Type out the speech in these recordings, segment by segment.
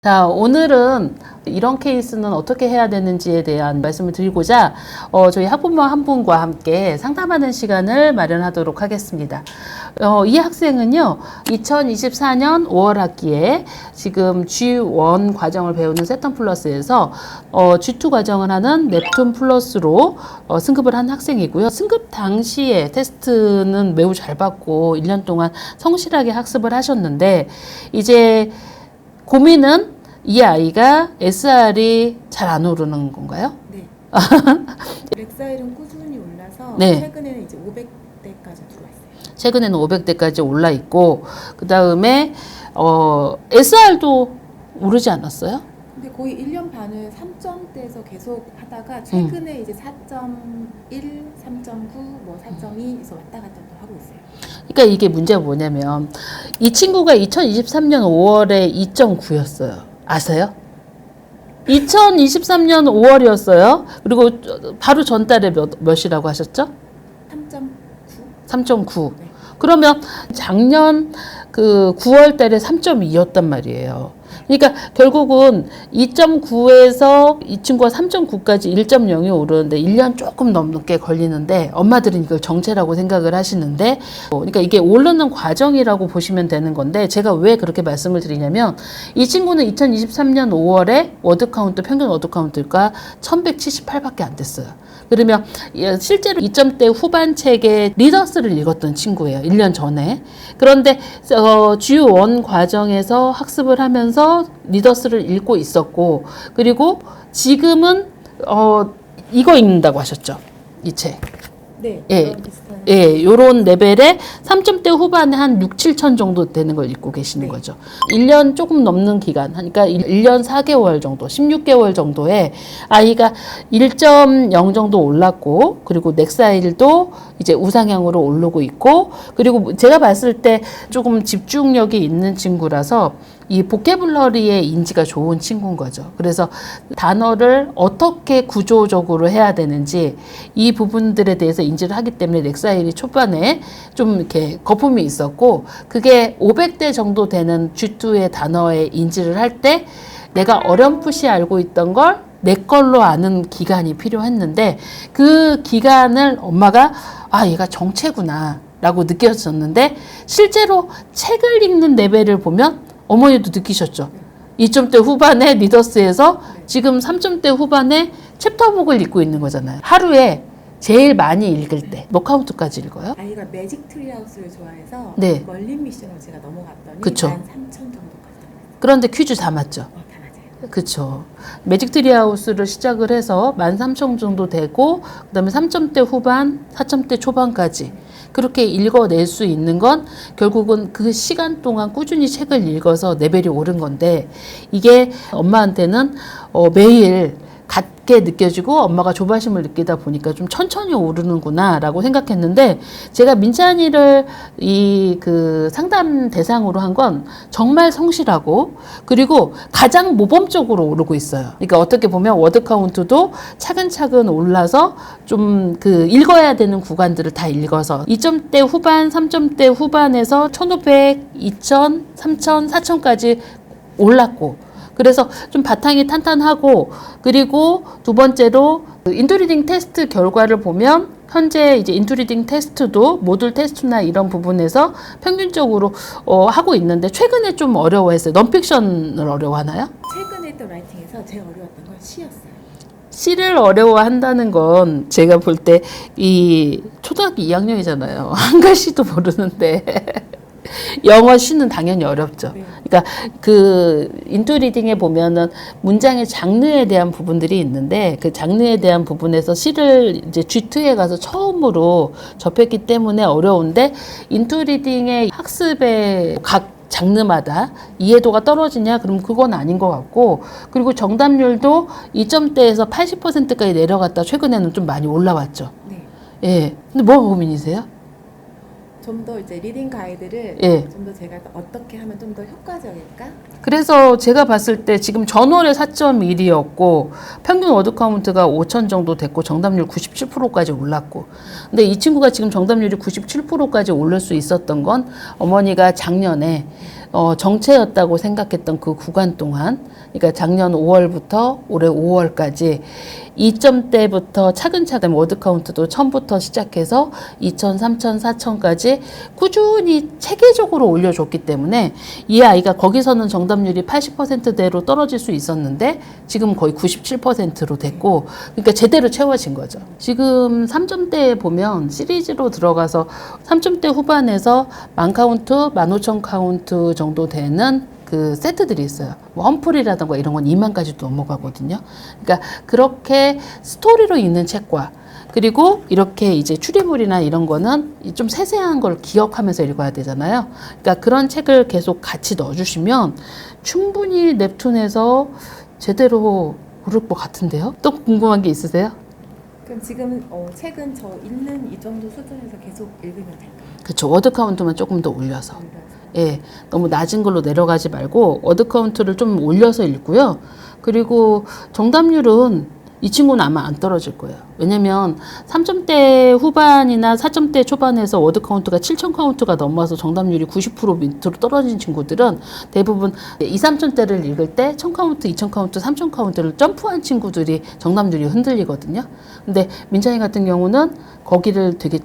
자, 오늘은 이런 케이스는 어떻게 해야 되는지에 대한 말씀을 드리고자 저희 학부모 한 분과 함께 상담하는 시간을 마련하도록 하겠습니다. 이 학생은요, 2024년 5월 학기에 지금 G1 과정을 배우는 세턴 플러스에서 G2 과정을 하는 넵튠 플러스로 승급을 한 학생이고요. 승급 당시에 테스트는 매우 잘 받고 1년 동안 성실하게 학습을 하셨는데, 이제 고민은 이 아이가 SR이 잘 안 오르는 건가요? 네. 렉사일은 꾸준히 올라서 네. 최근에는 이제 500대까지 들어왔어요. 최근에는 500대까지 올라 있고, 그 다음에 SR도 오르지 않았어요? 근데 거의 1년 반을 3점대에서 계속 하다가 최근에 이제 4.1, 3.9, 뭐 4.2에서 왔다 갔다 또 하고 있어요. 그러니까 이게 문제가 뭐냐면, 이 친구가 2023년 5월에 2.9였어요. 아세요? 2023년 5월이었어요. 그리고 바로 전달에 몇이라고 하셨죠? 3.9? 3.9. 네. 그러면 작년 그 9월 달에 3.2였단 말이에요. 그러니까 결국은 2.9에서 이 친구가 3.9까지 1.0이 오르는데 1년 조금 넘게 걸리는데, 엄마들은 이걸 정체라고 생각을 하시는데, 그러니까 이게 오르는 과정이라고 보시면 되는 건데, 제가 왜 그렇게 말씀을 드리냐면, 이 친구는 2023년 5월에 워드 카운트, 평균 워드 카운트가 1178밖에 안 됐어요. 그러면 실제로 2점대 후반 책에 리더스를 읽었던 친구예요. 1년 전에. 그런데 G1 과정에서 학습을 하면서 리더스를 읽고 있었고, 그리고 지금은 이거 읽는다고 하셨죠. 이 책. 네. 예. 그런 비슷한. 예, 요런 레벨에 3점대 후반에 한 6, 7천 정도 되는 걸 읽고 계시는 네. 거죠. 1년 조금 넘는 기간, 그러니까 1년 4개월 정도, 16개월 정도에 아이가 1.0 정도 올랐고, 그리고 넥사일도 이제 우상향으로 오르고 있고, 그리고 제가 봤을 때 조금 집중력이 있는 친구라서 이 보캐블러리의 인지가 좋은 친구인 거죠. 그래서 단어를 어떻게 구조적으로 해야 되는지 이 부분들에 대해서 인지를 하기 때문에 넥사일이 초반에 좀 이렇게 거품이 있었고, 그게 500대 정도 되는 G2의 단어에 인지를 할 때 내가 어렴풋이 알고 있던 걸 내 걸로 아는 기간이 필요했는데, 그 기간을 엄마가 얘가 정체구나 라고 느꼈었는데, 실제로 책을 읽는 레벨을 보면 어머니도 느끼셨죠. 2점대 후반에 리더스에서 지금 3점대 후반에 챕터북을 읽고 있는 거잖아요. 하루에 제일 많이 읽을 때 몇 카운트까지 읽어요? 아이가 매직 트리하우스를 좋아해서 네. 멀린 미션으로 제가 넘어갔더니 그쵸. 13,000 정도까지 들어갔어요. 그런데 퀴즈 다 맞죠? 다 맞아요. 그쵸. 매직 트리하우스를 시작을 해서 13,000 정도 되고, 그 다음에 3점대 후반, 4점대 초반까지 그렇게 읽어낼 수 있는 건 결국은 그 시간 동안 꾸준히 책을 읽어서 레벨이 오른 건데, 이게 엄마한테는 매일 같게 느껴지고 엄마가 조바심을 느끼다 보니까 좀 천천히 오르는구나 라고 생각했는데, 제가 민찬이를 그 상담 대상으로 한 건 정말 성실하고, 그리고 가장 모범적으로 오르고 있어요. 그러니까 어떻게 보면 워드 카운트도 차근차근 올라서 좀 그 읽어야 되는 구간들을 다 읽어서 2점대 후반, 3점대 후반에서 1500, 2000, 3000, 4000까지 올랐고, 그래서 좀 바탕이 탄탄하고, 그리고 두 번째로 인투리딩 테스트 결과를 보면 현재 이제 인투리딩 테스트도 모듈 테스트나 이런 부분에서 평균적으로 하고 있는데, 최근에 좀 어려워했어요. 넌픽션을 어려워하나요? 최근에 했던 라이팅에서 제일 어려웠던 건 시였어요. 시를 어려워한다는 건 제가 볼 때 이 초등학교 2학년이잖아요. 한글 시도 모르는데 영어 시는 당연히 어렵죠. 네. 그러니까 그 인투리딩에 보면은 문장의 장르에 대한 부분들이 있는데, 그 장르에 대한 부분에서 시를 이제 G2에 가서 처음으로 접했기 때문에 어려운데, 인투리딩의 학습의 각 장르마다 이해도가 떨어지냐? 그럼 그건 아닌 것 같고, 그리고 정답률도 2점대에서 80%까지 내려갔다 최근에는 좀 많이 올라왔죠. 네. 예. 근데 뭐가 고민이세요? 좀 더 이제 리딩 가이드를 예. 좀 더 제가 어떻게 하면 좀 더 효과적일까? 그래서 제가 봤을 때 지금 전월에 4.1이었고 평균 워드 카운트가 5천 정도 됐고 정답률 97%까지 올랐고 근데 이 친구가 지금 정답률이 97%까지 오를 수 있었던 건 어머니가 작년에 정체였다고 생각했던 그 구간 동안 그러니까 작년 5월부터 올해 5월까지 2점대부터 차근차근 워드 카운트도 1000부터 시작해서 2000, 3000, 4000까지 꾸준히 체계적으로 올려줬기 때문에 이 아이가 거기서는 정답률이 80%대로 떨어질 수 있었는데 지금 거의 97%로 됐고 그러니까 제대로 채워진 거죠. 지금 3점대에 보면 시리즈로 들어가서 3점대 후반에서 10,000카운트, 15,000카운트 정도 되는 그 세트들이 있어요. 뭐 험플이라든가 이런 건 2만까지도 넘어가거든요. 그러니까 그렇게 스토리로 읽는 책과 그리고 이렇게 이제 추리물이나 이런 거는 좀 세세한 걸 기억하면서 읽어야 되잖아요. 그러니까 그런 책을 계속 같이 넣어주시면 충분히 넵툰에서 제대로 오를 것 같은데요. 또 궁금한 게 있으세요? 그럼 지금 책은 저 읽는 이 정도 수준에서 계속 읽으면 될까요? 그렇죠. 워드 카운트만 조금 더 올려서. 올려서. 예, 너무 낮은 걸로 내려가지 말고 워드 카운트를 좀 올려서 읽고요. 그리고 정답률은 이 친구는 아마 안 떨어질 거예요. 왜냐면 3점대 후반이나 4점대 초반에서 워드 카운트가 7,000 카운트가 넘어서 정답률이 90% 밑으로 떨어진 친구들은 대부분 2, 3점대를 읽을 때 1000 카운트, 2000 카운트, 3000 카운트를 점프한 친구들이 정답률이 흔들리거든요. 근데 민찬이 같은 경우는 거기를 되게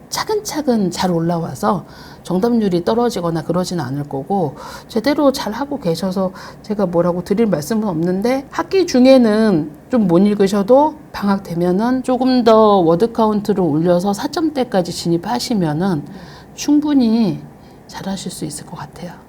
차근차근 잘 올라와서 정답률이 떨어지거나 그러지는 않을 거고 제대로 잘 하고 계셔서 제가 뭐라고 드릴 말씀은 없는데 학기 중에는 좀 못 읽으셔도 방학 되면은 조금 더 워드 카운트를 올려서 4점대까지 진입하시면은 충분히 잘 하실 수 있을 것 같아요.